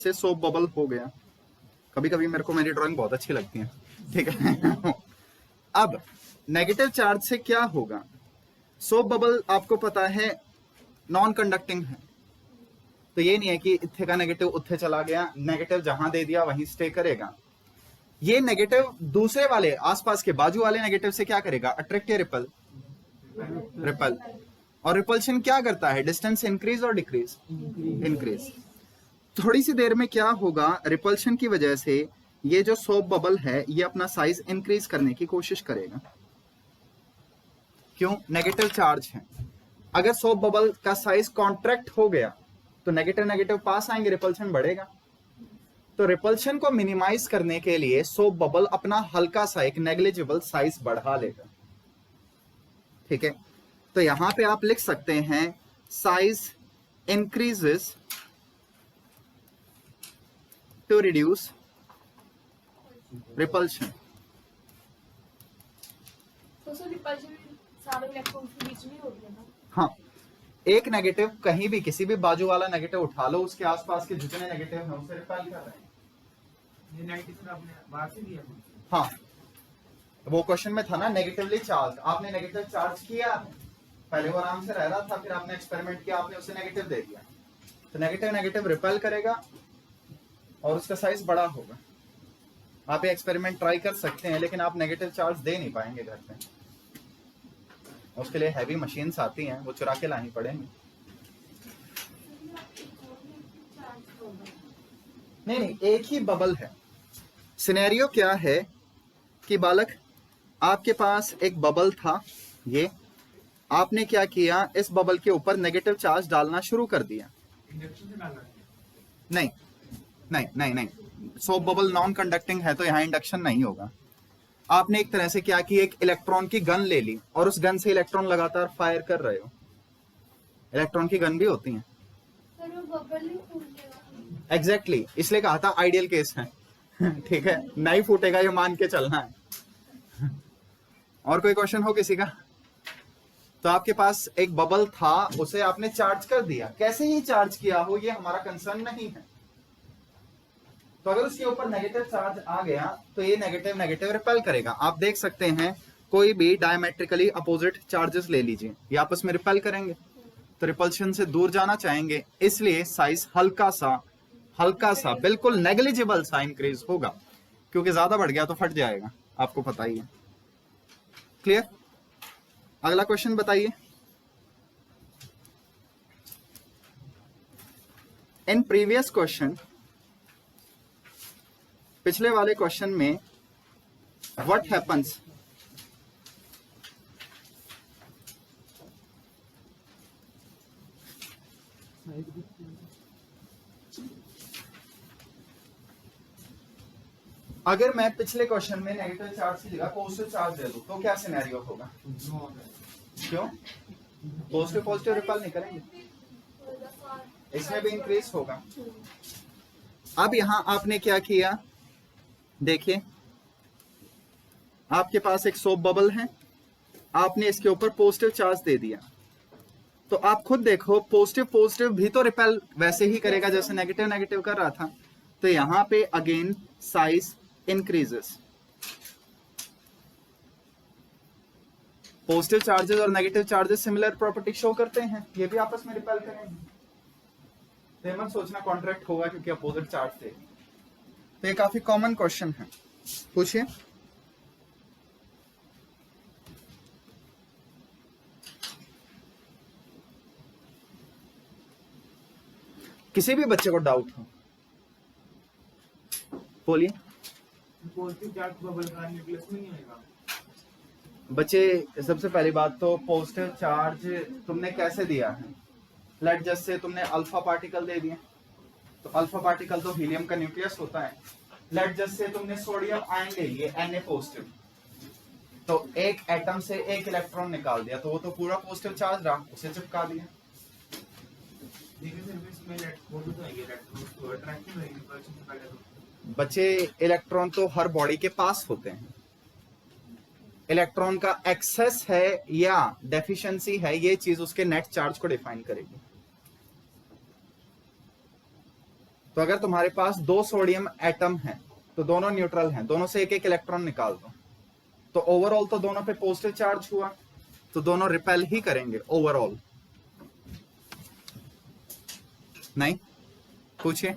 से soap bubble हो गया। कभी कभी मेरे को मेरी ड्राइंग बहुत अच्छी लगती है, ठीक है। अब नेगेटिव चार्ज से क्या होगा? सोप बबल आपको पता है नॉन कंडक्टिंग है, तो ये नहीं है कि इत्थे का नेगेटिव उत्थे चला गया, नेगेटिव जहां दे दिया वहीं स्टे करेगा। ये नेगेटिव दूसरे वाले आसपास के बाजू वाले नेगेटिव से क्या करेगा? अट्रैक्ट या रिपल? रिपल। और रिपल्शन क्या करता है? डिस्टेंस इंक्रीज और डिक्रीज? इंक्रीज। थोड़ी सी देर में क्या होगा? रिपल्शन की वजह से ये जो सोप बबल है ये अपना साइज इंक्रीज करने की कोशिश करेगा। क्यों? नेगेटिव चार्ज है। अगर सोप बबल का साइज कॉन्ट्रैक्ट हो गया तो नेगेटिव नेगेटिव पास आएंगे, रिपल्शन बढ़ेगा। तो रिपल्शन को मिनिमाइज करने के लिए सोप बबल अपना हल्का सा एक नेग्लिजिबल साइज बढ़ा लेगा, ठीक है। तो यहां पे आप लिख सकते हैं size increases to reduce repulsion. तो सर रिपल्शन सारे इलेक्ट्रॉन्स के बीच में होती है ना? हाँ, एक नेगेटिव कहीं भी किसी भी बाजू वाला नेगेटिव उठा लो, उसके आसपास के जितने नेगेटिव हैं उसे रिपेल कर रहे हैं। ये नेगेटिव आपने बाहर से दिया? हाँ, वो क्वेश्चन में था ना नेगेटिवली चार्ज, आपने नेगेटिव चार्ज किया, पहले वो आराम से रह रहा था, फिर आपने एक्सपेरिमेंट किया, आपने उसे नेगेटिव दे दिया, तो नेगेटिव नेगेटिव रिपेल करेगा और उसका साइज बड़ा होगा। आप ये एक्सपेरिमेंट ट्राई कर सकते हैं, लेकिन आप नेगेटिव चार्ज दे नहीं पाएंगे घर पे। उसके लिए हैवी मशीन्स आती हैं, वो चुरा के लानी पड़ेंगी। नहीं नहीं, एक ही बबल है। सिनेरियो क्या है कि बालक, आपके पास एक बबल था, ये आपने क्या किया? इस बबल के ऊपर नेगेटिव चार्ज डालना शुरू कर दिया। इंडक्शन से डालना है? नहीं नहीं नहीं नहीं, सोप बबल नॉन कंडक्टिंग है तो यहाँ इंडक्शन नहीं होगा। आपने एक तरह से क्या कि एक इलेक्ट्रॉन की गन ले ली और उस गन से इलेक्ट्रॉन लगातार फायर कर रहे हो। इलेक्ट्रॉन की गन भी होती है। सर वो बबल ही फूट जाएगा। एग्जैक्टली, इसलिए कहा था आइडियल केस है। ठीक है, नहीं फूटेगा ये मान के चलना है। और कोई क्वेश्चन हो किसी का? तो आपके पास एक बबल था, उसे आपने चार्ज कर दिया। कैसे ही चार्ज किया हो ये हमारा कंसर्न नहीं है। तो अगर उसके ऊपर नेगेटिव चार्ज आ गया तो ये नेगेटिव नेगेटिव रिपेल करेगा। आप देख सकते हैं कोई भी डायमेट्रिकली अपोजिट चार्जेस ले लीजिए, ये आपस में रिपेल करेंगे, तो रिपल्शन से दूर जाना चाहेंगे, इसलिए साइज हल्का सा बिल्कुल नेग्लिजिबल सा इंक्रीज होगा, क्योंकि ज्यादा बढ़ गया तो फट जाएगा, आपको पता ही है। क्लियर? अगला क्वेश्चन बताइए। इन प्रीवियस क्वेश्चन, पिछले वाले क्वेश्चन में व्हाट हैपन्स अगर मैं पिछले क्वेश्चन में नेगेटिव चार्ज की जगह पॉजिटिव चार्ज दे दूं तो क्या सिनेरियो होगा? क्यों? पॉजिटिव पॉजिटिव रिपेल नहीं करेंगे, इसमें भी इंक्रीज होगा। अब यहां आपने क्या किया? देखिए, आपके पास एक सोप बबल है, आपने इसके ऊपर पॉजिटिव चार्ज दे दिया, तो आप खुद देखो पॉजिटिव पॉजिटिव भी तो रिपेल वैसे ही करेगा जैसे नेगेटिव नेगेटिव कर रहा था। तो यहां पे again size increases. Positive charges और negative charges similar property show करते हैं, ये भी आपस में रिपेल करेंगे। तो मत सोचना कॉन्ट्रैक्ट होगा क्योंकि अपोजिट चार्ज थे। तो ये काफी कॉमन क्वेश्चन है, पूछिए। किसी भी बच्चे को डाउट हो बोलिए। पॉजिटिव चार्ज बबल का न्यूक्लियस में नहीं होगा। बच्चे, सबसे पहली बात तो पॉजिटिव चार्ज तुमने कैसे दिया है? लेट जस्ट से तुमने अल्फा पार्टिकल दे दिए, तो अल्फा पार्टिकल तो हीलियम का न्यूक्लियस होता है। लेट जस्ट से तुमने सोडियम आयन ले लिए Na पॉजिटिव, तो एक एटम से एक इलेक्ट्रॉन निकाल दिया, तो वो तो पूरा पॉजिटिव चार्ज रहा, उसे चिपका दिया। लेकिन फिर भी इसमें इलेक्ट्रॉन तो आएंगे, इलेक्ट्रॉन तो अट्रैक्टिव रहेंगे रिपल्शन से पहले। तो बच्चे, इलेक्ट्रॉन तो हर बॉडी के पास होते हैं। इलेक्ट्रॉन का एक्सेस है या डेफिशिएंसी है, ये चीज उसके नेट चार्ज को डिफाइन करेगी। तो अगर तुम्हारे पास 2 सोडियम एटम हैं तो दोनों न्यूट्रल हैं, दोनों से एक एक इलेक्ट्रॉन निकाल दो, तो ओवरऑल तो दोनों पे पॉजिटिव चार्ज हुआ, तो दोनों रिपेल ही करेंगे ओवरऑल। नहीं? पूछिए।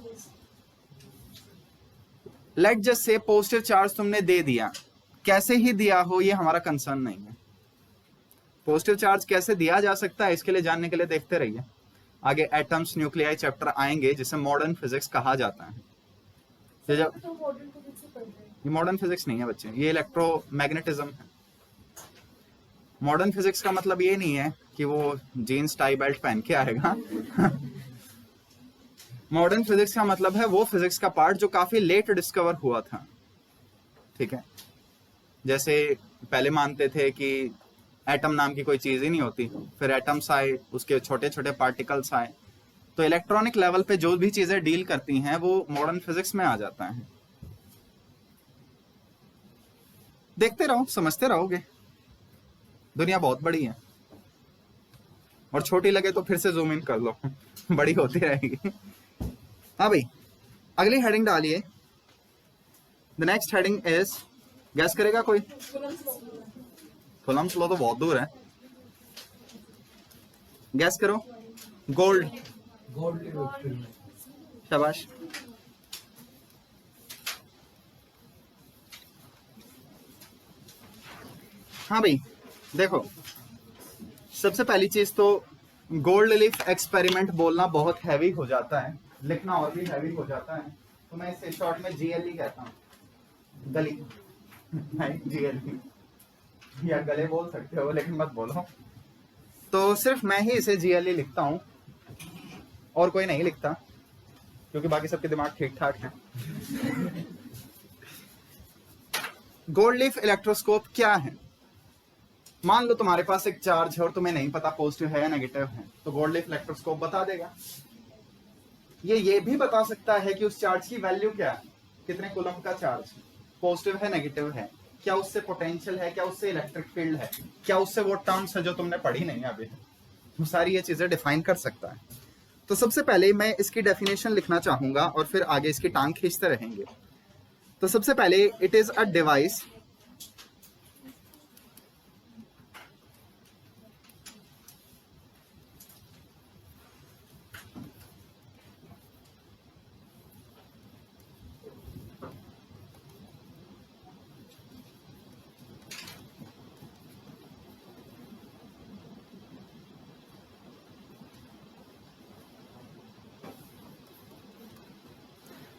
Let just say positive charge तुमने दे दिया, कैसे ही दिया हो ये हमारा कंसर्न नहीं है। पॉजिटिव चार्ज कैसे दिया जा सकता है इसके लिए जानने के लिए देखते रहिए, आगे एटम्स न्यूक्लियाई चैप्टर आएंगे जिसे मॉडर्न फिजिक्स कहा जाता है। ये जब तो मॉडर्न फिजिक्स से पढ़ रहे हैं। ये मॉडर्न फिजिक्स नहीं है बच्चे, ये इलेक्ट्रोमैग्नेटिज्म है। मॉडर्न फिजिक्स का मतलब ये नहीं है कि वो जीन्स टाई बेल्ट पहन के आएगा। मॉडर्न फिजिक्स का मतलब है वो फिजिक्स का पार्ट जो काफी लेट डिस्कवर हुआ था, ठीक है। जैसे पहले मानते थे कि एटम नाम की कोई चीज ही नहीं होती, फिर एटम्स आए, उसके छोटे छोटे पार्टिकल्स आए, तो इलेक्ट्रॉनिक लेवल पे जो भी चीजें डील करती हैं वो मॉडर्न फिजिक्स में आ जाता है। देखते रहो, समझते रहोगे। दुनिया बहुत बड़ी है, और छोटी लगे तो फिर से जूम इन कर लो, बड़ी होती रहेगी। हाँ भाई, अगली हेडिंग डालिए। The next heading is, gas करेगा कोई? कूलम्ब्स लॉ तो बहुत दूर है, गैस करो। गोल्ड, शाबाश। हाँ भाई देखो, सबसे पहली चीज तो गोल्ड लीफ एक्सपेरिमेंट बोलना बहुत हैवी हो जाता है, लिखना और भी हैवी हो जाता है, तो मैं इसे शॉर्ट में जीएलई कहता हूँ, गली नहीं, जीएलई या गले बोल सकते हो लेकिन मत बोलो। तो सिर्फ मैं ही इसे जीएलई लिखता हूँ और कोई नहीं लिखता, क्योंकि बाकी सबके दिमाग ठीक ठाक है। गोल्ड लीफ इलेक्ट्रोस्कोप क्या है? मान लो तुम्हारे पास एक चार्ज है और तुम्हें नहीं पता पॉजिटिव है या नेगेटिव है, तो गोल्ड लीफ इलेक्ट्रोस्कोप बता देगा। ये भी बता सकता है कि उस चार्ज की वैल्यू क्या है, कितने कूलम का चार्ज, पॉजिटिव है नेगेटिव है, क्या उससे पोटेंशियल है, क्या उससे इलेक्ट्रिक फील्ड है, क्या उससे वो टर्म्स है जो तुमने पढ़ी नहीं है अभी, वो सारी ये चीजें डिफाइन कर सकता है। तो सबसे पहले मैं इसकी डेफिनेशन लिखना चाहूंगा और फिर आगे इसकी टांग खींचते रहेंगे। तो सबसे पहले, इट इज अ डिवाइस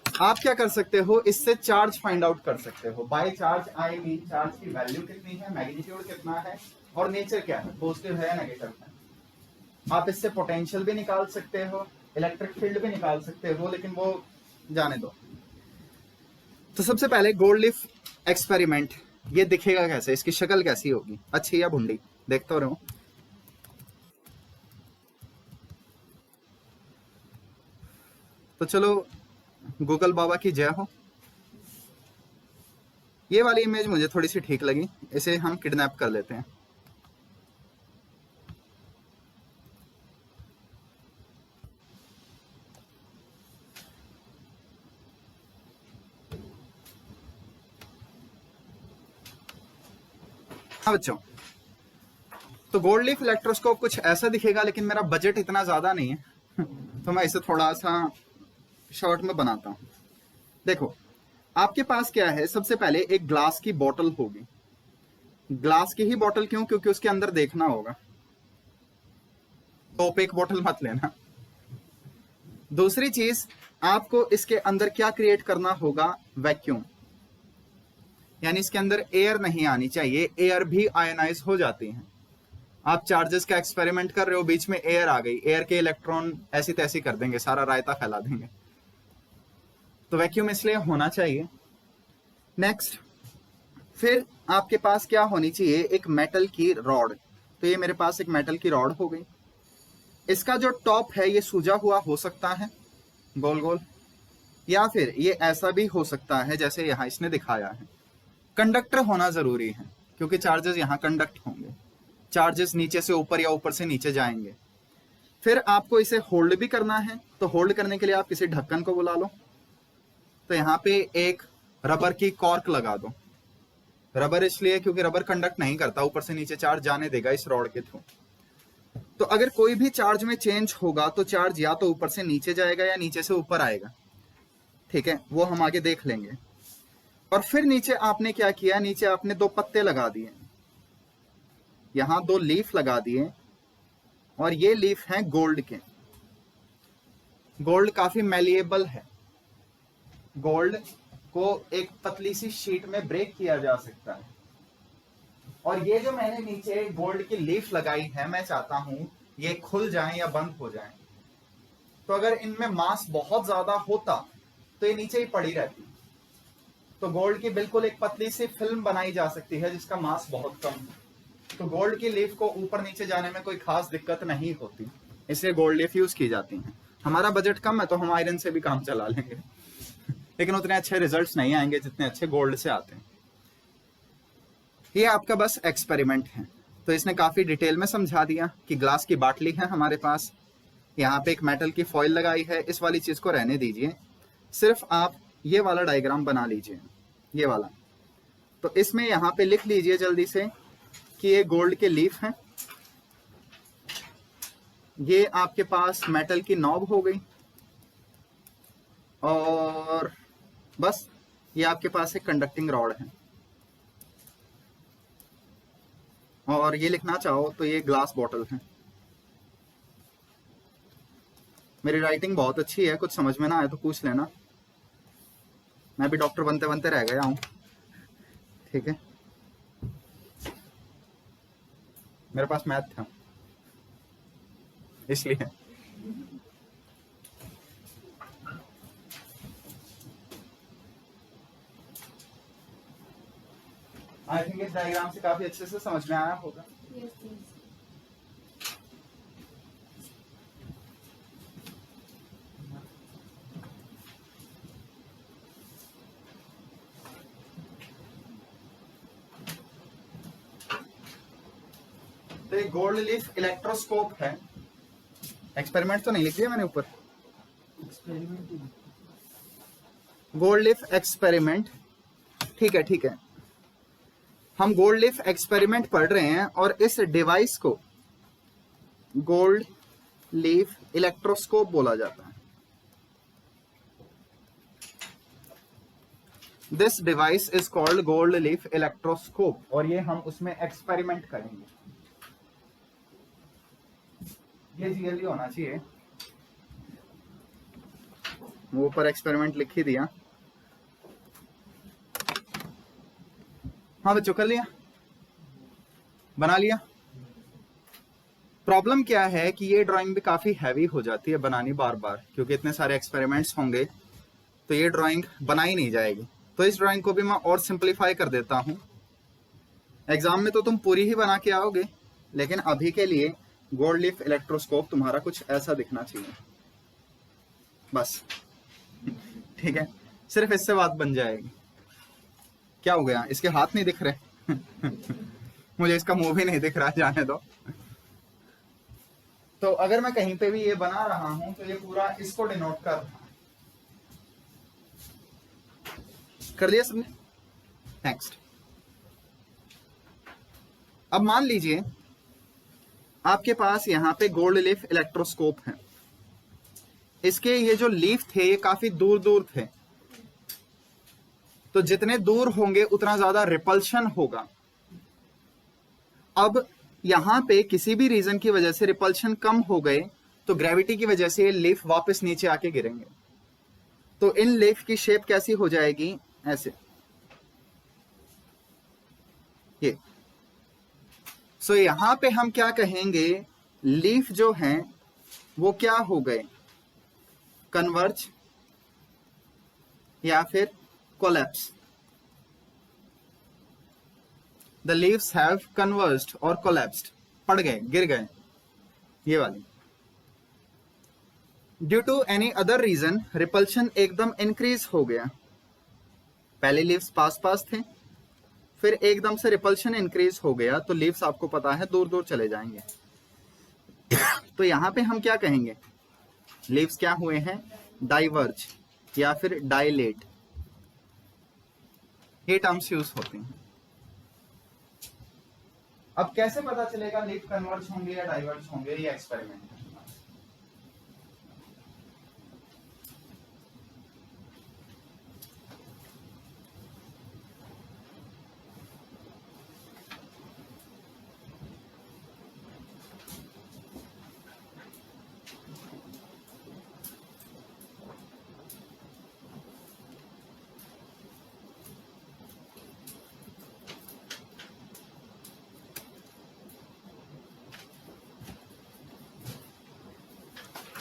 आप क्या कर सकते हो, इससे चार्ज फाइंड आउट कर सकते हो। By charge I mean charge की वैल्यू कितनी है, मैग्नीट्यूड कितना है और नेचर क्या है, पॉजिटिव है या नेगेटिव है। आप इससे पोटेंशियल भी निकाल सकते हो, इलेक्ट्रिक फील्ड भी निकाल सकते हो, लेकिन वो जाने दो। तो सबसे पहले गोल्ड लीफ एक्सपेरिमेंट, ये दिखेगा कैसे, इसकी शक्ल कैसी होगी, अच्छी या भुंडी, देखते रहो। तो चलो, गूगल बाबा की जय हो। ये वाली इमेज मुझे थोड़ी सी ठीक लगी, इसे हम किडनैप कर लेते हैं। हाँ बच्चों, तो गोल्ड लीफ इलेक्ट्रोस्कोप कुछ ऐसा दिखेगा, लेकिन मेरा बजट इतना ज्यादा नहीं है तो मैं इसे थोड़ा सा शॉर्ट में बनाता हूं। देखो, आपके पास क्या है, सबसे पहले एक ग्लास की बोतल होगी। ग्लास की ही बोतल क्यों? क्योंकि उसके अंदर देखना होगा, तो ओपेक बोतल मत लेना। दूसरी चीज, आपको इसके अंदर क्या क्रिएट करना होगा, वैक्यूम, यानी इसके अंदर एयर नहीं आनी चाहिए, एयर भी आयनाइज हो जाती है। आप चार्जेस का एक्सपेरिमेंट कर रहे हो, बीच में एयर आ गई, एयर के इलेक्ट्रॉन ऐसी तैसी कर देंगे, सारा रायता फैला देंगे, तो वैक्यूम इसलिए होना चाहिए। नेक्स्ट, फिर आपके पास क्या होनी चाहिए, एक मेटल की रॉड। तो ये मेरे पास एक मेटल की रॉड हो गई। इसका जो टॉप है ये सूजा हुआ हो सकता है, गोल गोल, या फिर ये ऐसा भी हो सकता है जैसे यहाँ इसने दिखाया है। कंडक्टर होना जरूरी है, क्योंकि चार्जेस यहाँ कंडक्ट होंगे, चार्जेस नीचे से ऊपर या ऊपर से नीचे जाएंगे। फिर आपको इसे होल्ड भी करना है, तो होल्ड करने के लिए आप किसी ढक्कन को बुला लो। तो यहाँ पे एक रबर की कॉर्क लगा दो। रबर इसलिए क्योंकि रबर कंडक्ट नहीं करता, ऊपर से नीचे चार्ज जाने देगा इस रॉड के थ्रू। तो अगर कोई भी चार्ज में चेंज होगा तो चार्ज या तो ऊपर से नीचे जाएगा या नीचे से ऊपर आएगा, ठीक है, वो हम आगे देख लेंगे। और फिर नीचे आपने क्या किया, नीचे आपने 2 पत्ते लगा दिए, यहां 2 लीफ लगा दिए, और ये लीफ हैं गोल्ड के। गोल्ड काफी मैलिएबल है, गोल्ड को एक पतली सी शीट में ब्रेक किया जा सकता है। और ये जो मैंने नीचे गोल्ड की लीफ लगाई है, मैं चाहता हूं ये खुल जाए या बंद हो जाए। तो अगर इनमें मास बहुत ज्यादा होता तो ये नीचे ही पड़ी रहती। तो गोल्ड की बिल्कुल एक पतली सी फिल्म बनाई जा सकती है जिसका मास बहुत कम है। तो गोल्ड की लीफ को ऊपर नीचे जाने में कोई खास दिक्कत नहीं होती, इसलिए गोल्ड लीफ यूज की जाती है। हमारा बजट कम है तो हम आयरन से भी काम चला लेंगे लेकिन उतने अच्छे रिजल्ट्स नहीं आएंगे जितने अच्छे गोल्ड से आते हैं। ये आपका बस एक्सपेरिमेंट है। तो इसने काफी डिटेल में समझा दिया कि ग्लास की बाटली है हमारे पास, यहाँ पे एक मेटल की फॉइल लगाई है, इस वाली चीज को रहने दीजिए, सिर्फ आप ये वाला डायग्राम बना लीजिए, ये वाला। तो इसमें यहाँ पे लिख लीजिए जल्दी से कि ये गोल्ड के लीफ हैं, ये आपके पास मेटल की नॉब हो गई, और बस ये आपके पास एक कंडक्टिंग रॉड है। और ये लिखना चाहो तो ये ग्लास बॉटल है। मेरी राइटिंग बहुत अच्छी है, कुछ समझ में ना आए तो पूछ लेना, मैं भी डॉक्टर बनते बनते रह गया हूं, ठीक है। मेरे पास मैथ था इसलिए। आई थिंक इस डायग्राम से काफी अच्छे से समझ में आया होगा। Yes, yes. तो एक गोल्ड लीफ इलेक्ट्रोस्कोप है। एक्सपेरिमेंट तो नहीं लिख दिया मैंने ऊपर, गोल्ड लीफ एक्सपेरिमेंट, ठीक है ठीक है। हम गोल्ड लीफ एक्सपेरिमेंट पढ़ रहे हैं और इस डिवाइस को गोल्ड लीफ इलेक्ट्रोस्कोप बोला जाता है। This device is called gold leaf electroscope, और ये हम उसमें एक्सपेरिमेंट करेंगे। ये क्लियरली होना चाहिए, वो ऊपर एक्सपेरिमेंट लिख ही दिया। हाँ बच्चों, कर लिया, बना लिया। प्रॉब्लम क्या है कि ये ड्राइंग भी काफी हैवी हो जाती है बनानी बार बार, क्योंकि इतने सारे एक्सपेरिमेंट्स होंगे तो ये ड्राइंग बनाई नहीं जाएगी। तो इस ड्राइंग को भी मैं और सिंपलीफाई कर देता हूं। एग्जाम में तो तुम पूरी ही बना के आओगे, लेकिन अभी के लिए गोल्ड लीफ इलेक्ट्रोस्कोप तुम्हारा कुछ ऐसा दिखना चाहिए बस, ठीक है। सिर्फ इससे बात बन जाएगी। क्या हो गया, इसके हाथ नहीं दिख रहे मुझे इसका मुंह भी नहीं दिख रहा, जाने दो। तो अगर मैं कहीं पे भी ये बना रहा हूं तो ये पूरा इसको डिनोट कर रहा है। कर लिया सबने? नेक्स्ट। अब मान लीजिए आपके पास यहाँ पे गोल्ड लीफ इलेक्ट्रोस्कोप है। इसके ये जो लीफ थे ये काफी दूर दूर थे, तो जितने दूर होंगे उतना ज्यादा रिपल्शन होगा। अब यहां पे किसी भी रीजन की वजह से रिपल्शन कम हो गए तो ग्रेविटी की वजह से ये लीफ वापस नीचे आके गिरेंगे। तो इन लीफ की शेप कैसी हो जाएगी, ऐसे, ये। सो यहां पे हम क्या कहेंगे, लीफ जो हैं वो क्या हो गए, कन्वर्ज या फिर collapse. The leaves have converged और कोलैप्स्ड, पड़ गए, गिर गए, ये वाली। Due to any other reason repulsion एकदम इंक्रीज हो गया। पहले लीव्स पास पास थे, फिर एकदम से रिपल्शन इंक्रीज हो गया तो लीव्स आपको पता है दूर दूर चले जाएंगे। तो यहाँ पे हम क्या कहेंगे, लीव्स क्या हुए हैं, डाइवर्ज या फिर डायलेट, ये टर्म्स यूज होते हैं। अब कैसे पता चलेगा लीफ कन्वर्ज होंगे या डाइवर्ज होंगे, ये एक्सपेरिमेंट है।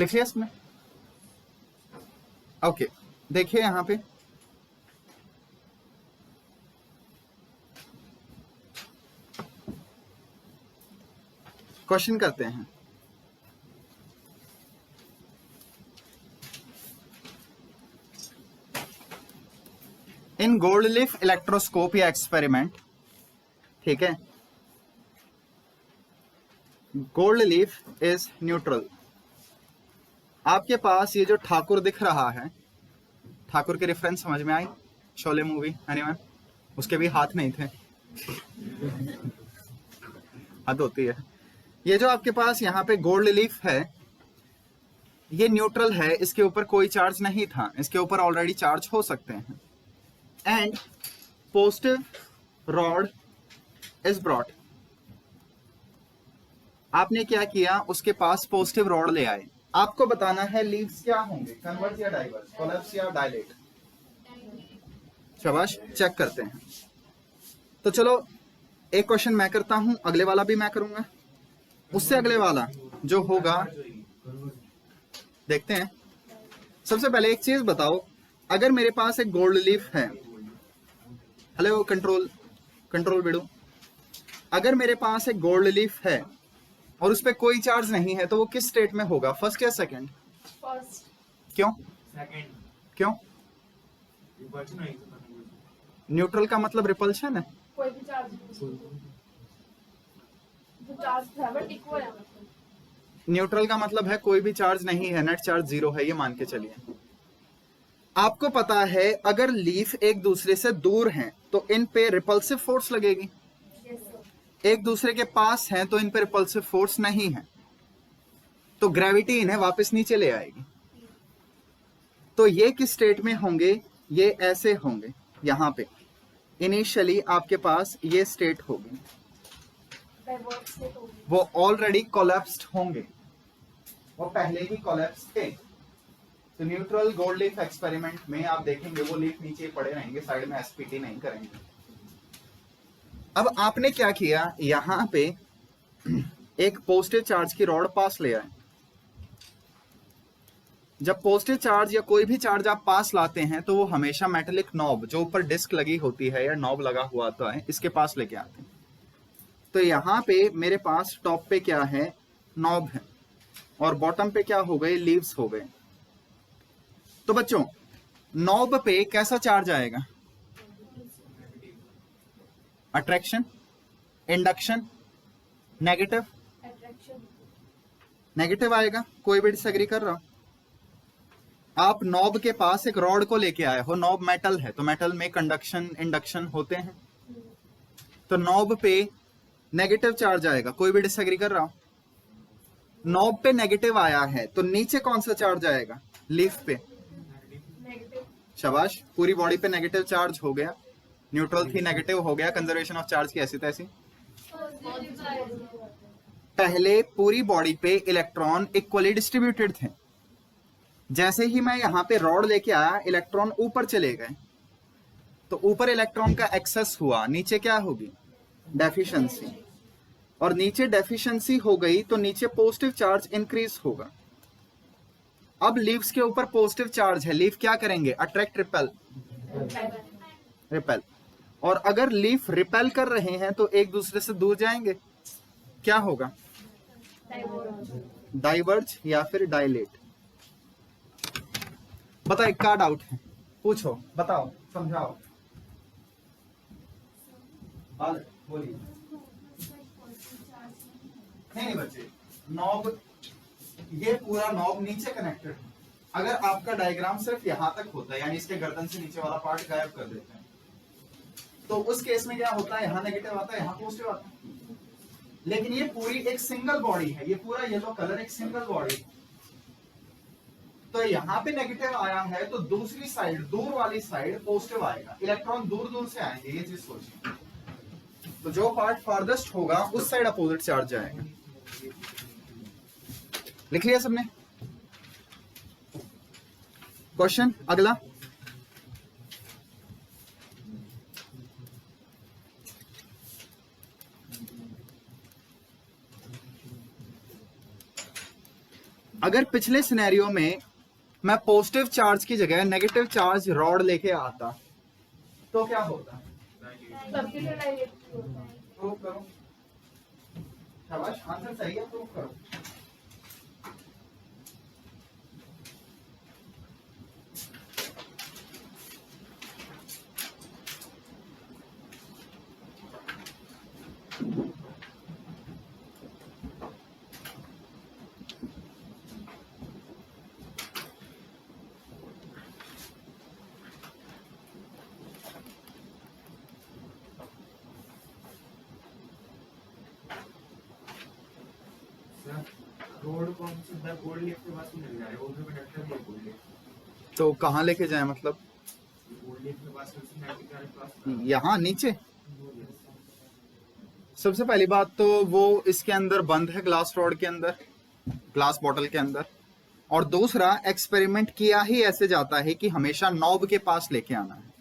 लिखिए इसमें, ओके देखिए यहां पे क्वेश्चन करते हैं। इन गोल्ड लीफ इलेक्ट्रोस्कोप या एक्सपेरिमेंट, ठीक है, गोल्ड लीफ इज न्यूट्रल। आपके पास ये जो ठाकुर दिख रहा है, ठाकुर के रेफरेंस समझ में आई, शोले मूवी, एनीवन? उसके भी हाथ नहीं थे, हद होती है। ये जो आपके पास यहाँ पे गोल्ड लीफ है, ये न्यूट्रल है, इसके ऊपर कोई चार्ज नहीं था, इसके ऊपर ऑलरेडी चार्ज हो सकते हैं। And positive rod is brought, आपने क्या किया, उसके पास पॉजिटिव रॉड ले आए। आपको बताना है लीव्स क्या होंगे, कन्वर्ज या डाइवर्ज, कोलैप्स या डायलेट। शाबाश, चेक करते हैं। तो चलो एक क्वेश्चन मैं करता हूं, अगले वाला भी मैं करूंगा, उससे अगले वाला जो होगा देखते हैं। सबसे पहले एक चीज बताओ, अगर मेरे पास एक गोल्ड लीफ है, हेलो कंट्रोल बिडू, अगर मेरे पास एक गोल्ड लीफ है और उस पर कोई चार्ज नहीं है, तो वो किस स्टेट में होगा, फर्स्ट या सेकंड? फर्स्ट। सेकंड। क्यों? रिपल्शन है तो न्यूट्रल का मतलब रिपल्शन है, कोई भी चार्ज नहीं, जो चार्ज था बट इक्वल है, मतलब न्यूट्रल का मतलब है कोई भी चार्ज नहीं है, नेट चार्ज जीरो है, ये मान के चलिए। आपको पता है अगर लीफ एक दूसरे से दूर हैं तो इन पे रिपल्सिव फोर्स लगेगी, यस सर, एक दूसरे के पास हैं तो इन पे रिपल्सिव फोर्स नहीं है, तो ग्रेविटी इन्हें वापस नीचे ले आएगी। तो ये किस स्टेट में होंगे, ये ऐसे होंगे, यहां पे इनिशियली आपके पास ये स्टेट होगी, डाइवर्ज स्टेट होगी, वो ऑलरेडी कोलैप्स्ड होंगे, वो पहले ही कोलैप्स थे। तो न्यूट्रल गोल्ड लीफ एक्सपेरिमेंट में आप देखेंगे वो लीफ नीचे पड़े रहेंगे, साइड में एसपीटी नहीं करेंगे। अब आपने क्या किया, यहां पे एक पॉजिटिव चार्ज की रॉड पास ले आए। जब पॉजिटिव चार्ज या कोई भी चार्ज आप पास लाते हैं तो वो हमेशा मेटेलिक नॉब, जो ऊपर डिस्क लगी होती है या नॉब लगा हुआ होता है, इसके पास लेके आते हैं। तो यहाँ पे मेरे पास टॉप पे क्या है, नॉब है, और बॉटम पे क्या हो गए, लीव्स हो गए। तो बच्चों नॉब पे कैसा चार्ज आएगा, attraction, induction, negative, attraction, negative आएगा, कोई भी डिसएग्री कर रहा हो? आप नॉब के पास एक रॉड को लेके आए हो, नॉब मेटल है तो मेटल में कंडक्शन इंडक्शन होते हैं, तो नॉब पे नेगेटिव चार्ज आएगा, कोई भी डिसएग्री कर रहा हो? नॉब पे नेगेटिव आया है तो नीचे कौन सा चार्ज आएगा, लीफ पे, नेगेटिव, शाबाश, पूरी बॉडी पे नेगेटिव चार्ज हो गया, न्यूट्रल थी नेगेटिव हो गया, कंजर्वेशन ऑफ चार्ज की ऐसी तैसी। पहले पूरी बॉडी पे इलेक्ट्रॉन इक्वली डिस्ट्रीब्यूटेड थे, जैसे ही मैं यहाँ पे रॉड लेके आया इलेक्ट्रॉन ऊपर चले गए, तो ऊपर इलेक्ट्रॉन का एक्सेस हुआ, नीचे क्या होगी, डेफिशिएंसी, और नीचे डेफिशिएंसी हो गई तो नीचे पॉजिटिव चार्ज इंक्रीज होगा। अब लीव्स के ऊपर पॉजिटिव चार्ज है, लीफ क्या करेंगे, अट्रैक्ट, रिपेल, रिपेल, और अगर लीफ रिपेल कर रहे हैं तो एक दूसरे से दूर जाएंगे, क्या होगा, डाइवर्ज या फिर डायलेट। बताओ क्या डाउट है, पूछो, बताओ, समझाओ, बोलिए। नहीं बच्चे, नॉब, ये पूरा नॉब नीचे कनेक्टेड है। अगर आपका डायग्राम सिर्फ यहां तक होता है, यानी इसके गर्दन से नीचे वाला पार्ट गायब कर देते हैं, तो उस केस में क्या होता है, यहाँ नेगेटिव आता है, यहाँ पॉजिटिव आता है। लेकिन ये पूरी एक सिंगल बॉडी है, ये पूरा येलो कलर एक सिंगल बॉडी है। तो यहाँ पे नेगेटिव आया है तो दूसरी साइड, दूर वाली साइड पॉजिटिव आएगा। इलेक्ट्रॉन दूर दूर से आएंगे, ये चीज सोचिए। तो जो पार्ट फारदेस्ट होगा उस साइड अपोजिट चार्ज जाएगा। लिख लिया सबने? क्वेश्चन अगला, अगर पिछले सिनेरियो में मैं पॉजिटिव चार्ज की जगह नेगेटिव चार्ज रॉड लेके आता तो क्या होता? सबके लिए डायरेक्ट होता है। प्रूव करो। शाबाश, आंसर सही है, प्रूव करो। रोड को हम सीधा गोल्ड लेक के पास में ले जा रहे हैं, रोड पे डॉक्टर भी गोल्ड लेक, तो कहाँ लेके जाए, मतलब गोल्ड लेक के पास में सिनेरियो के पास यहाँ नीचे? सबसे पहली बात तो वो इसके अंदर बंद है, ग्लास रॉड के अंदर, ग्लास बॉटल के अंदर। और दूसरा, एक्सपेरिमेंट किया ही ऐसे जाता है कि हमेशा नॉब के पास लेके आना है।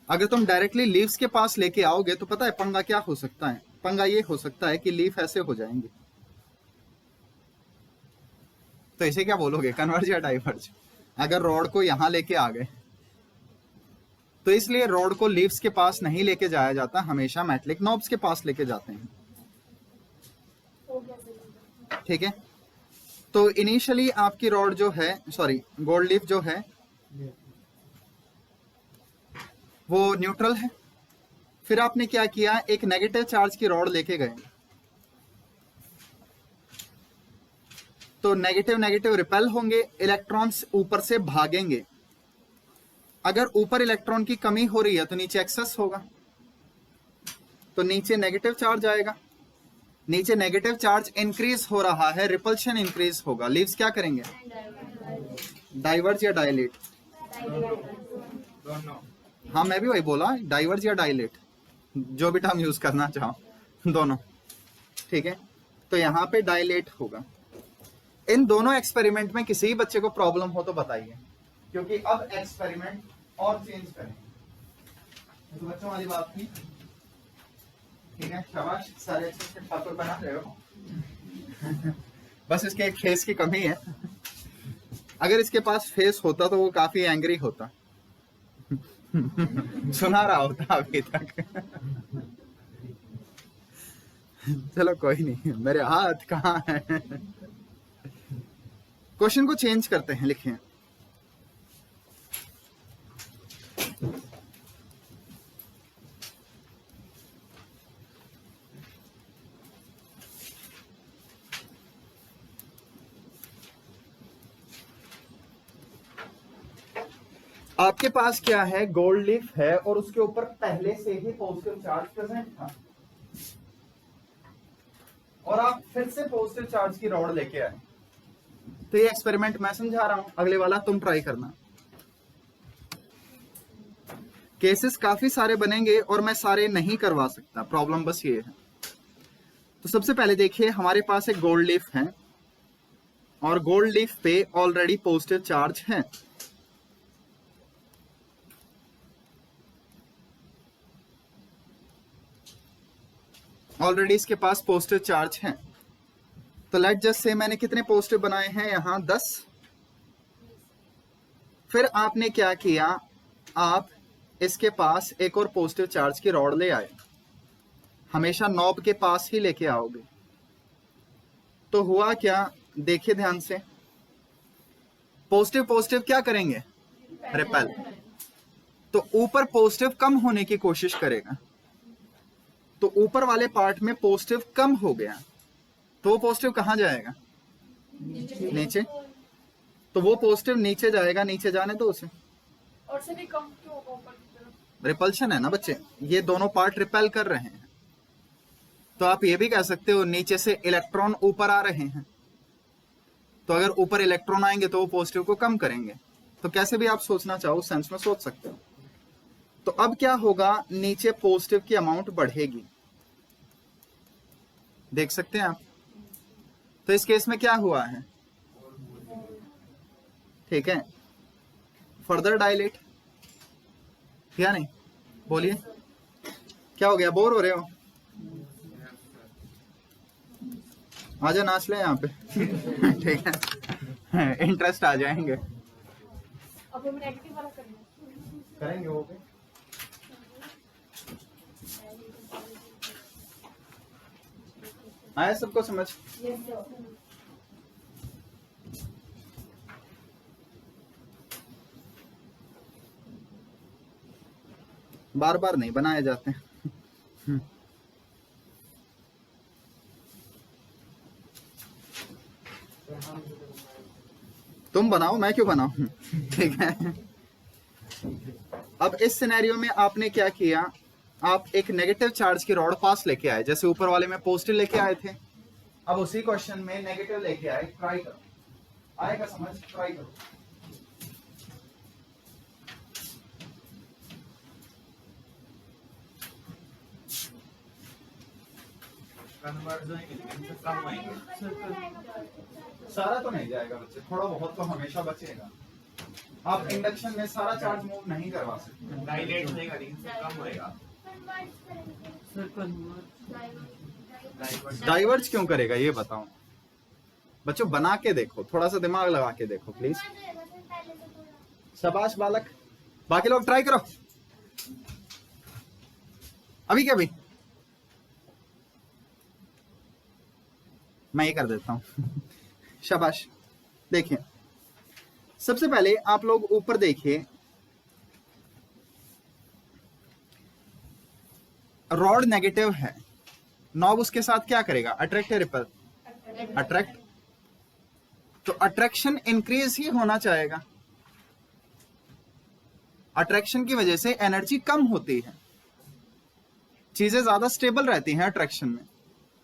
अगर तुम डायरेक्टली लीव्स के पास लेके आओगे तो पता है पंगा क्या हो सकता है? पंगा ये हो सकता है कि लीफ ऐसे हो जाएंगे। तो इसे क्या बोलोगे, कन्वर्ज या डाइवर्ज? अगर रॉड को यहां लेके आ गए तो इसलिए रॉड को लीव्स के पास नहीं लेके जाया जाता, हमेशा मेटलिक नॉब्स के पास लेके जाते हैं। वो कैसे होगा? ठीक है, तो इनिशियली आपकी रॉड जो है, सॉरी गोल्ड लीफ जो है वो न्यूट्रल है। फिर आपने क्या किया, एक नेगेटिव चार्ज की रॉड लेके गए, तो नेगेटिव नेगेटिव रिपेल होंगे, इलेक्ट्रॉन्स ऊपर से भागेंगे। अगर ऊपर इलेक्ट्रॉन की कमी हो रही है तो नीचे एक्सेस होगा, तो नीचे नेगेटिव चार्ज आएगा। नीचे नेगेटिव चार्ज इंक्रीज हो रहा है, रिपल्शन इंक्रीज होगा। लीव्स क्या करेंगे, डाइवर्ज या डायलेट? दोनों। हाँ मैं भी वही बोला, डाइवर्ज या डायलेट, जो भी टर्म यूज करना चाहो, दोनों। ठीक है, तो यहाँ पे डायलेट होगा। इन दोनों एक्सपेरिमेंट में किसी बच्चे को प्रॉब्लम हो तो बताइए, क्योंकि अब एक्सपेरिमेंट और चेंज करेंगे। तो बच्चों वाली बात थी, ठीक है, शाबाश, सारे अच्छे से ठाकुर बना रहे हो। बस इसके एक फेस की कमी है। अगर इसके पास फेस होता तो वो काफी एंग्री होता। सुना रहा होता अभी तक। चलो कोई नहीं, मेरे हाथ कहाँ है। क्वेश्चन को चेंज करते हैं, लिखें आपके पास क्या है, गोल्ड लीफ है और उसके ऊपर पहले से ही पॉजिटिव चार्ज प्रेजेंट था, और आप फिर से पॉजिटिव चार्ज की रॉड लेके आए। तो ये एक्सपेरिमेंट मैं समझा रहा हूं, अगले वाला तुम ट्राई करना। केसेस काफी सारे बनेंगे और मैं सारे नहीं करवा सकता, प्रॉब्लम बस ये है। तो सबसे पहले देखिए, हमारे पास एक गोल्ड लीफ है और गोल्ड लीफ पे ऑलरेडी पॉजिटिव चार्ज है। ऑलरेडी इसके पास पॉजिटिव चार्ज है। तो लेट जस्ट से मैंने कितने पॉजिटिव बनाए हैं, यहां 10। फिर आपने क्या किया, आप इसके पास एक और पॉजिटिव चार्ज की रॉड ले आए। हमेशा नॉब के पास ही लेके आओगे। तो हुआ क्या, देखिए ध्यान से, पॉजिटिव पॉजिटिव क्या करेंगे, रिपेल। तो ऊपर पॉजिटिव कम होने की कोशिश करेगा, तो ऊपर वाले पार्ट में पॉजिटिव कम हो गया, तो वो पॉजिटिव कहाँ जाएगा? नीचे। तो वो पॉजिटिव नीचे जाएगा, नीचे जाने दो उसे। और से भी कम क्यों होगा ऊपर की तरफ? रिपल्शन है ना बच्चे, ये दोनों पार्ट रिपेल कर रहे हैं। तो आप ये भी कह सकते हो नीचे से इलेक्ट्रॉन ऊपर आ रहे हैं, तो अगर ऊपर इलेक्ट्रॉन आएंगे तो वो पॉजिटिव को कम करेंगे। तो कैसे भी आप सोचना चाहो उस सेंस में सोच सकते हो। तो अब क्या होगा, नीचे पॉजिटिव की अमाउंट बढ़ेगी, देख सकते हैं आप। तो इस केस में क्या हुआ है, ठीक है, फर्दर डायलेट या नहीं? बोलिए क्या हो गया, बोर हो रहे हो? आजा नाच ले यहाँ पे ठीक है, इंटरेस्ट आ जाएंगे। अब हम नेगेटिव वाला करेंगे वो भी। आया सबको समझ? बार बार नहीं बनाए जाते हैं। तुम बनाओ, मैं क्यों बनाऊं ठीक है। अब इस सिनेरियो में आपने क्या किया, आप एक नेगेटिव चार्ज की रॉड पास लेके आए, जैसे ऊपर वाले में पॉजिटिव लेके आए थे। अब उसी क्वेश्चन में नेगेटिव लेके आए, ट्राई करो, आएगा समझ, ट्राई करो। कन्वर्ट जो है इनसे कम आएंगे। सारा तो नहीं जाएगा बच्चे, थोड़ा बहुत तो हमेशा बचेगा। आप इंडक्शन में सारा चार्ज मूव नहीं करवा सकते। डायलेट होएगा लेकिन इससे कम होएगा। डाइवर्ज क्यों करेगा ये बताओ बच्चों, बना के देखो, थोड़ा सा दिमाग लगा के देखो प्लीज। शाबाश बालक, बाकी लोग ट्राई करो। अभी क्या भाई, मैं ये कर देता हूं शाबाश। देखिए सबसे पहले आप लोग ऊपर देखिए, रॉड नेगेटिव है, नॉब उसके साथ क्या करेगा, अट्रैक्ट या रिपेल? अट्रैक्ट। तो अट्रैक्शन इंक्रीज ही होना चाहेगा, अट्रैक्शन की वजह से एनर्जी कम होती है, चीजें ज्यादा स्टेबल रहती हैं अट्रैक्शन में,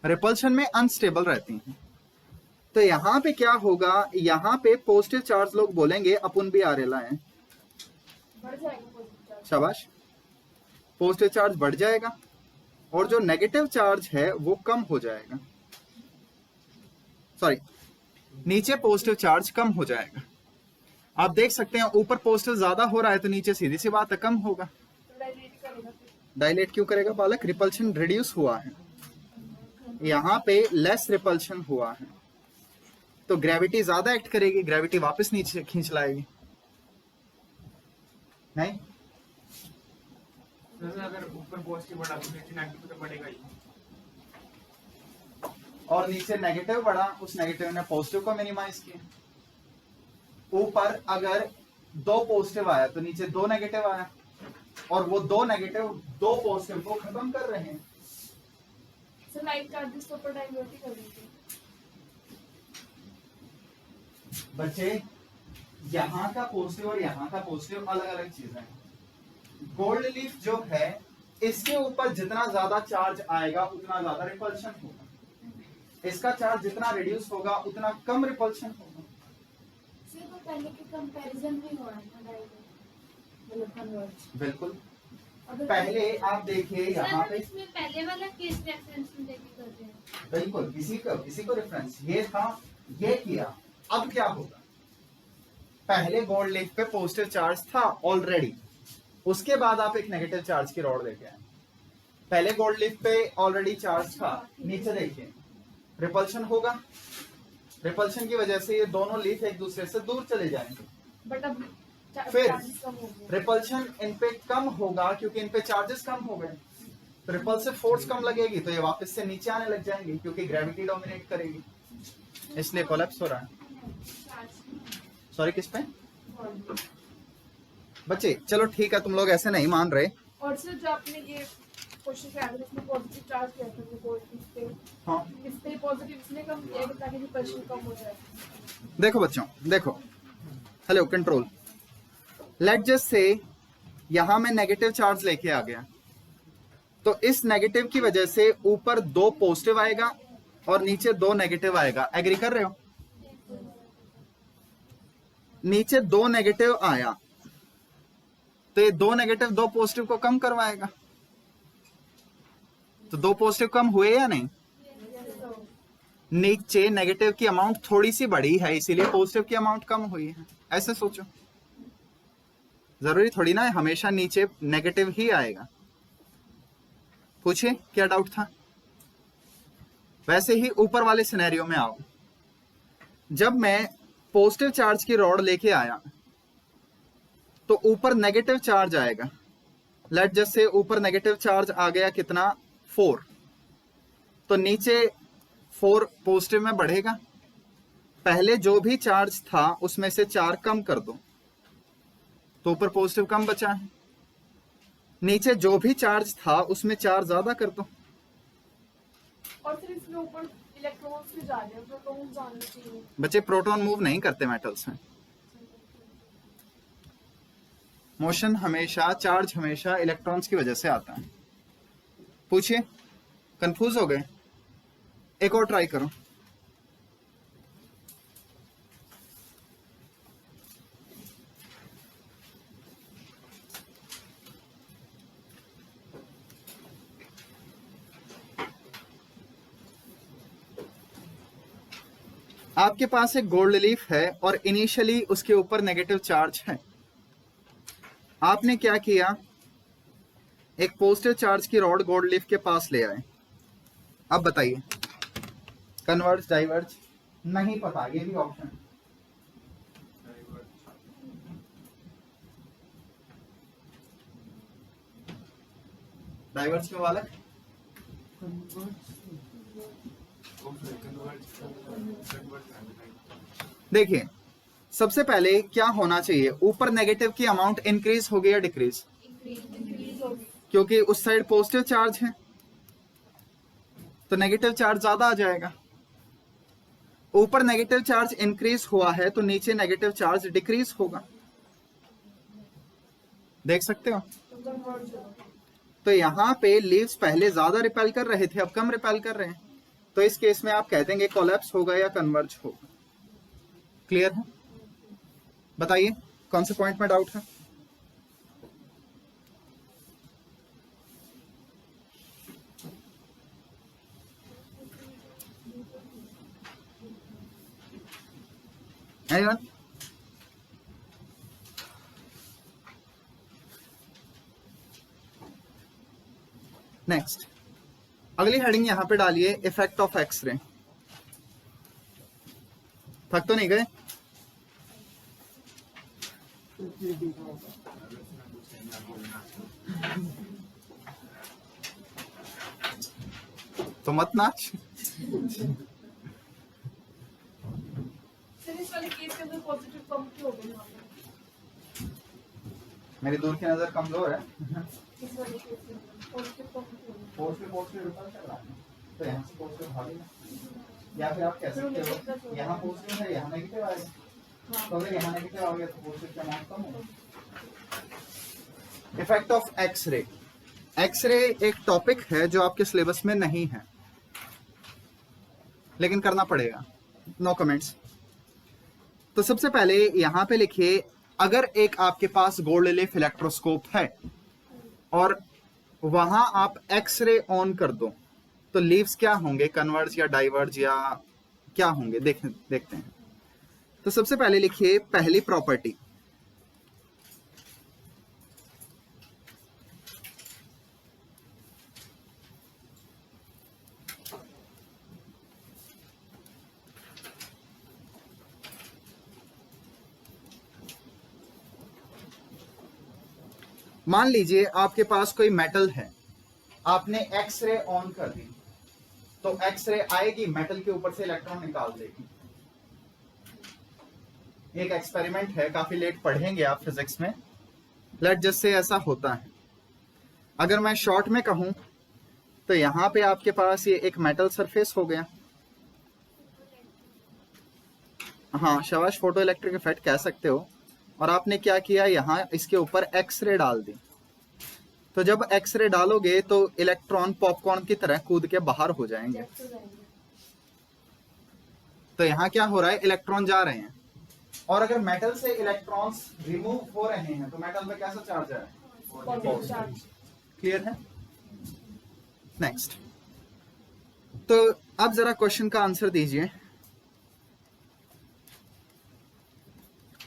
रिपल्शन में अनस्टेबल रहती हैं। तो यहां पे क्या होगा, यहां पे पॉजिटिव चार्ज लोग बोलेंगे अपन भी आ रहा है, बढ़ जाएगा पॉजिटिव चार्ज। शाबाश, पॉजिटिव चार्ज बढ़ जाएगा और जो नेगेटिव चार्ज है वो कम हो जाएगा। सॉरी, नीचे पॉजिटिव चार्ज कम हो जाएगा। आप देख सकते हैं ऊपर पॉजिटिव ज्यादा हो रहा है तो नीचे सीधी सी बात है कम होगा। तो डायलेट करेगा फिर। डायलेट क्यों करेगा बालक, रिपल्शन रिड्यूस हुआ है, यहां पे लेस रिपल्शन हुआ है, तो ग्रेविटी ज्यादा एक्ट करेगी, ग्रेविटी वापस नीचे खींच लाएगी। नहीं, जैसे अगर ऊपर पॉजिटिव बढ़ा तो नीचे नेगेटिव तो बढ़ेगा ही। और नीचे नेगेटिव बढ़ा, उस नेगेटिव ने पॉजिटिव को मिनिमाइज किया। ऊपर अगर 2 पॉजिटिव आया तो नीचे 2 नेगेटिव आया, और वो 2 नेगेटिव 2 पॉजिटिव को खत्म कर रहे हैं। सर लाइट चार्जेस तो ऊपर डाइवर्ट ही कर देंगे। बच्चे यहाँ का पॉजिटिव और यहाँ का पॉजिटिव अलग अलग चीजें हैं। गोल्ड लीफ जो है इसके ऊपर जितना ज्यादा चार्ज आएगा उतना ज्यादा रिपल्शन होगा, इसका चार्ज जितना रिड्यूस होगा उतना कम रिपल्शन होगा। सर तो पहले के कंपैरिजन भी हो रहा है डायलेट मतलब कन्वर्ट। बिल्कुल, अगर पहले आप देखिए यहाँ पे, इसमें पहले वाला केस रेफरेंस में लेके कर रहे हैं। बिल्कुल किसी को रेफरेंस ये था, ये किया। अब क्या होगा, पहले गोल्ड लीफ पे पॉजिटिव चार्ज था ऑलरेडी, उसके बाद आप एक नेगेटिव चार्ज की रॉड लेके आए। पहले गोल्ड लीफ पे ऑलरेडी चार्ज था, नीचे देखिए रिपल्शन होगा, रिपल्शन की वजह से ये दोनों लीफ एक दूसरे से दूर चले जाएंगे। बट अब फिर चार्जेस कम हो गए। रिपल्शन इन पे कम होगा क्योंकि इन पे चार्जेस कम हो गए, तो रिपल्सिव फोर्स कम लगेगी तो ये वापस से नीचे आने लग जाएंगे क्योंकि ग्रेविटी डोमिनेट करेगी, इसलिए कोलैप्स हो रहा है। सॉरी किस पे बच्चे, चलो ठीक है, तुम लोग ऐसे नहीं मान रहे। और सर जो आपने ये क्वेश्चन के आंसर इसमें पॉजिटिव चार्ज किया था गोल्ड पे, हाँ इस पे पॉजिटिव इसने कम किया है ताकि रिपल्शन कम हो जाए। देखो बच्चों, देखो, hello control, let just say यहां मैं नेगेटिव चार्ज लेके आ गया, तो इस नेगेटिव की वजह से ऊपर 2 पॉजिटिव आएगा और नीचे 2 नेगेटिव आएगा। एग्री कर रहे हो? नीचे 2 नेगेटिव आया तो ये 2 नेगेटिव 2 पॉजिटिव को कम करवाएगा, तो 2 पॉजिटिव कम हुए या नहीं? नीचे नेगेटिव की अमाउंट थोड़ी सी बढ़ी है, इसीलिए पॉजिटिव की अमाउंट कम हुई है। ऐसे सोचो, जरूरी थोड़ी ना है हमेशा नीचे नेगेटिव ही आएगा। पूछिए क्या डाउट था? वैसे ही ऊपर वाले सिनेरियो में आओ, जब मैं पॉजिटिव चार्ज की रॉड लेके आया तो ऊपर नेगेटिव चार्ज आएगा। लेट जस्ट से ऊपर नेगेटिव चार्ज आ गया कितना? 4, तो नीचे 4 पॉजिटिव में बढ़ेगा। पहले जो भी चार्ज था उसमें से 4 कम कर दो तो ऊपर पॉजिटिव कम बचा है। नीचे जो भी चार्ज था उसमें 4 ज्यादा कर दो। और फिर इसमें ऊपर इलेक्ट्रॉन्स भी जा रहे हैं, प्रोटॉन्स जाने चाहिए। बच्चे प्रोटॉन मूव नहीं करते मेटल्स में। मोशन हमेशा, चार्ज हमेशा इलेक्ट्रॉन्स की वजह से आता है। पूछिए, कंफ्यूज हो गए? एक और ट्राई करो। आपके पास एक गोल्ड लीफ है और इनिशियली उसके ऊपर नेगेटिव चार्ज है। आपने क्या किया? एक पॉजिटिव चार्ज की रॉड गोल्ड लीफ के पास ले आए। अब बताइए, कन्वर्ज डाइवर्ज? नहीं पता, ये भी ऑप्शन। डाइवर्ज क्यों वाला? देखिए, सबसे पहले क्या होना चाहिए? ऊपर नेगेटिव की अमाउंट इंक्रीज हो गई या डिक्रीज? क्योंकि उस साइड पॉजिटिव चार्ज है तो नेगेटिव चार्ज ज्यादा आ जाएगा। ऊपर नेगेटिव चार्ज इंक्रीज हुआ है तो नीचे नेगेटिव चार्ज डिक्रीज होगा। देख सकते हो? तो यहां पे लीव्स पहले ज्यादा रिपेल कर रहे थे, अब कम रिपेल कर रहे हैं, तो इस केस में आप कह देंगे कोलैप्स होगा या कन्वर्ज होगा। क्लियर है? बताइए कौन से पॉइंट में डाउट है? Anyone? नेक्स्ट, अगली हेडिंग यहां पे डालिए, इफेक्ट ऑफ एक्सरे। थक तो नहीं गए? तो मत नाच। फिर इस वाले केस के अंदर पॉजिटिव कम क्यों हो गई यहाँ पे? मेरी दूर की नजर कमजोर है। इस वाले केस के अंदर पॉजिटिव कम क्यों हो गई? पॉजिटिव रिपल कर रहा है, तो यहाँ से पॉजिटिव भागेगा। या फिर आप कह सकते हो यहाँ पॉजिटिव है, यहाँ नेगेटिव आएगा, तो अगर यहाँ नेगेटिव आ गया तो पॉजिटिव का अमाउंट कम होगा। Effect of X-ray. एक्सरे एक टॉपिक है जो आपके सिलेबस में नहीं है, लेकिन करना पड़ेगा। No comments. तो सबसे पहले यहां पे लिखिए, अगर एक आपके पास गोल्ड लीफ इलेक्ट्रोस्कोप है और वहां आप एक्सरे ऑन कर दो तो लीव्स क्या होंगे? कन्वर्ज या डाइवर्ज या क्या होंगे? देखते हैं। तो सबसे पहले लिखिए पहली प्रॉपर्टी, मान लीजिए आपके पास कोई मेटल है, आपने एक्सरे ऑन कर दी तो एक्सरे आएगी, मेटल के ऊपर से इलेक्ट्रॉन निकाल देगी। एक एक्सपेरिमेंट है, काफी लेट पढ़ेंगे आप फिजिक्स में। लेट जस्ट से ऐसा होता है। अगर मैं शॉर्ट में कहूं तो यहाँ पे आपके पास ये एक मेटल सरफेस हो गया। हाँ शाबाश, फोटो इलेक्ट्रिक इफेक्ट कह सकते हो। और आपने क्या किया, यहाँ इसके ऊपर एक्सरे डाल दी। तो जब एक्सरे डालोगे तो इलेक्ट्रॉन पॉपकॉर्न की तरह कूद के बाहर हो जाएंगे। रिजेक्ट हो जाएंगे। तो यहाँ क्या हो रहा है, इलेक्ट्रॉन जा रहे हैं। और अगर मेटल से इलेक्ट्रॉन्स रिमूव हो रहे हैं तो मेटल में कैसा चार्ज है, पॉजिटिव चार्ज। क्लियर है। नेक्स्ट, तो अब जरा क्वेश्चन का आंसर दीजिए।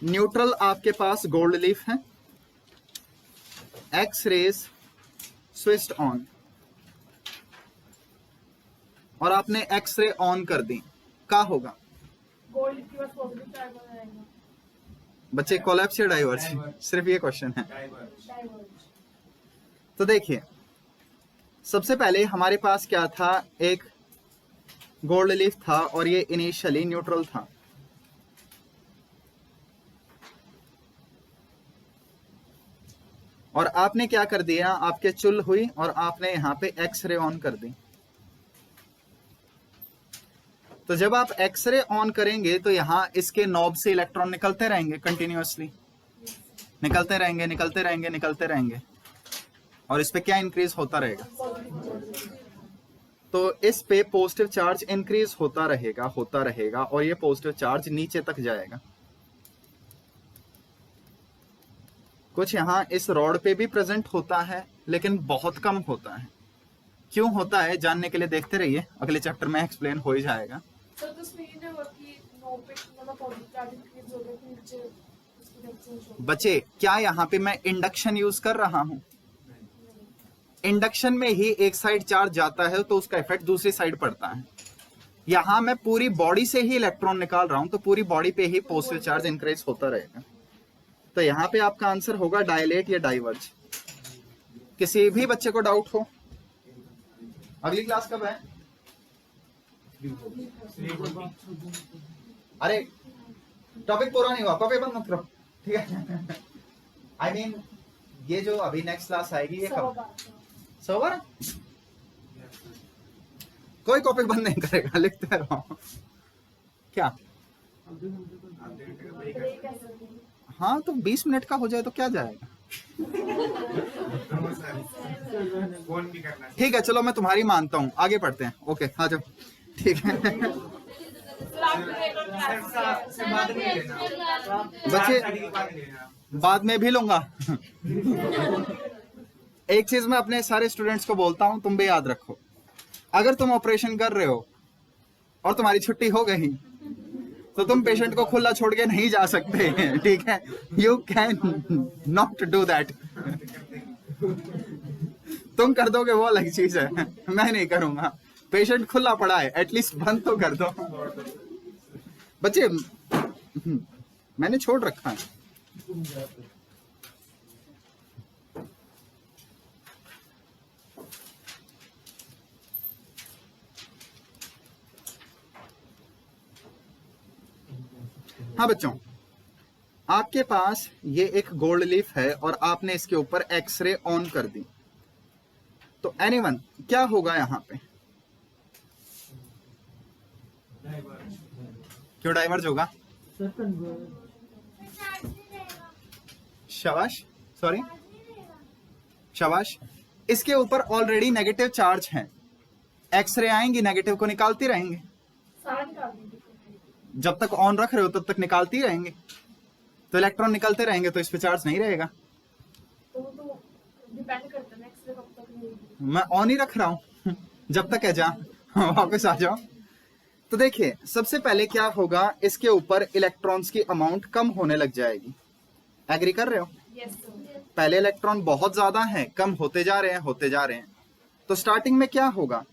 न्यूट्रल आपके पास गोल्ड लीफ है, एक्स रेज स्विच्ड ऑन, और आपने एक्स रे ऑन कर दी, क्या होगा गोल्ड के पास पॉजिटिव चार्ज हो जाएगा। बच्चे? कोलैप्स या डाइवर्ज? सिर्फ ये क्वेश्चन है। डाइवर्ज। डाइवर्ज। तो देखिए, सबसे पहले हमारे पास क्या था, एक गोल्ड लीफ था और ये इनिशियली न्यूट्रल था। और आपने क्या कर दिया, आपके चुल हुई और आपने यहां पे एक्सरे ऑन कर दी। तो जब आप एक्सरे ऑन करेंगे तो यहां इसके नॉब से इलेक्ट्रॉन निकलते रहेंगे, कंटिन्यूअसली निकलते रहेंगे, निकलते रहेंगे, निकलते रहेंगे, और इस पे क्या इंक्रीज होता रहेगा, तो इस पे पॉजिटिव चार्ज इंक्रीज होता रहेगा, होता रहेगा, और ये पॉजिटिव चार्ज नीचे तक जाएगा। कुछ यहाँ इस रॉड पे भी प्रेजेंट होता है लेकिन बहुत कम होता है। क्यों होता है जानने के लिए देखते रहिए, अगले चैप्टर में एक्सप्लेन हो ही जाएगा। सर तो इसमें ये नहीं हुआ कि नो पे मतलब पॉजिटिव चार्ज इंक्रीज हो गया, फिर नीचे उसकी एक्सचेंज हो गई। बच्चे, क्या यहाँ पे मैं इंडक्शन यूज कर रहा हूँ? इंडक्शन में ही एक साइड चार्ज जाता है तो उसका इफेक्ट दूसरी साइड पड़ता है। यहाँ मैं पूरी बॉडी से ही इलेक्ट्रॉन निकाल रहा हूं तो पूरी बॉडी पे ही पॉजिटिव चार्ज इंक्रीज होता रहेगा। तो यहाँ पे आपका आंसर होगा डायलेट या डाइवर्ज। किसी भी बच्चे को डाउट हो? अगली क्लास कब है? अरे टॉपिक पूरा नहीं हुआ, कॉपी बंद मत करो, ठीक है? आई मीन ये जो अभी नेक्स्ट क्लास आएगी ये कब? सोवर? कोई कॉपी बंद नहीं करेगा, लिखते रहो। क्या? हाँ तो 20 मिनट का हो जाए तो क्या जाएगा। फोन भी करना। ठीक है, चलो मैं तुम्हारी मानता हूँ, आगे पढ़ते हैं। ओके आ जाओ, ठीक है। बच्चे बाद में भी लूंगा। एक चीज मैं अपने सारे स्टूडेंट्स को बोलता हूं, तुम भी याद रखो, अगर तुम ऑपरेशन कर रहे हो और तुम्हारी छुट्टी हो गई तो तुम पेशेंट को खुला छोड़ के नहीं जा सकते, ठीक है? You can not do that. तुम कर दोगे वो अलग चीज है, मैं नहीं करूंगा। पेशेंट खुला पड़ा है, एटलीस्ट बंद तो कर दो। बच्चे मैंने छोड़ रखा है। हाँ बच्चों, आपके पास ये एक गोल्ड लीफ है और आपने इसके ऊपर एक्सरे ऑन कर दी, तो एनीवन क्या होगा यहाँ पे? क्यों डाइवर्ज होगा? शाबाश, सॉरी शाबाश। इसके ऊपर ऑलरेडी नेगेटिव चार्ज है, एक्सरे आएंगी नेगेटिव को निकालती रहेंगे। सारा निकाल देंगे। जब तक ऑन रख रहे हो तब तक निकालती रहेंगे, तो इलेक्ट्रॉन निकलते रहेंगे तो इस पे चार्ज नहीं रहेगा। तो डिपेंड करता है ना एक्सरे कब तक नहीं। मैं ऑन ही रख रहा हूं जब तक है, जा वापस आ जाओ। तो देखिए, सबसे पहले क्या होगा, इसके ऊपर इलेक्ट्रॉन्स की अमाउंट कम होने लग जाएगी। एग्री कर रहे हो? Yes sir. पहले इलेक्ट्रॉन बहुत ज्यादा है, कम होते जा रहे हैं, होते जा रहे हैं। तो स्टार्टिंग में क्या होगा?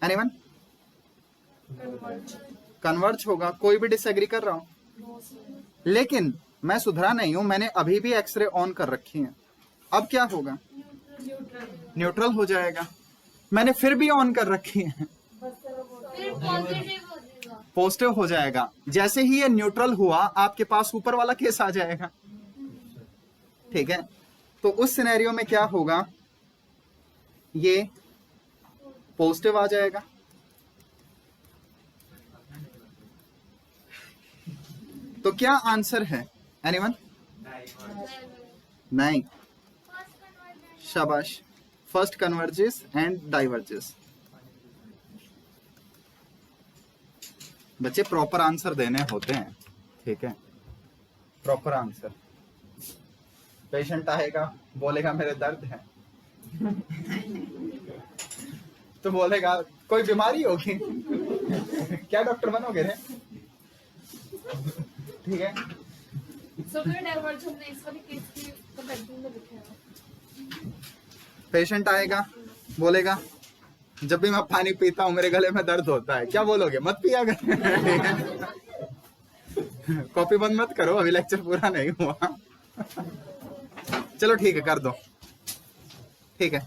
एनीवन? कन्वर्ज होगा। कोई भी डिसएग्री कर रहा हूं? लेकिन मैं सुधरा नहीं हूं, मैंने अभी भी एक्सरे ऑन कर रखी है। अब क्या होगा? न्यूट्रल हो जाएगा। मैंने फिर भी ऑन कर रखी है, फिर पॉजिटिव हो जाएगा। पॉजिटिव हो जाएगा। जैसे ही ये न्यूट्रल हुआ, आपके पास ऊपर वाला केस आ जाएगा, ठीक है? तो उस सिनेरियो में क्या होगा, ये पॉजिटिव आ जाएगा। तो क्या आंसर है एनीवन? नहीं, शाबाश, फर्स्ट कन्वर्जेस एंड डाइवर्जेस। बच्चे प्रॉपर आंसर देने होते हैं, ठीक है, प्रॉपर आंसर। पेशेंट आएगा, बोलेगा मेरे दर्द है तो बोलेगा कोई बीमारी होगी क्या डॉक्टर बनोगे रे? ठीक है, सो फिर डाइवर्ज हमने इस वाली केस की कंपैरिजन में लिखा है। पेशेंट आएगा, बोलेगा जब भी मैं पानी पीता हूँ मेरे गले में दर्द होता है, क्या बोलोगे? मत पिया कर कॉपी बंद मत करो, अभी लेक्चर पूरा नहीं हुआ। चलो ठीक है, कर दो, ठीक है।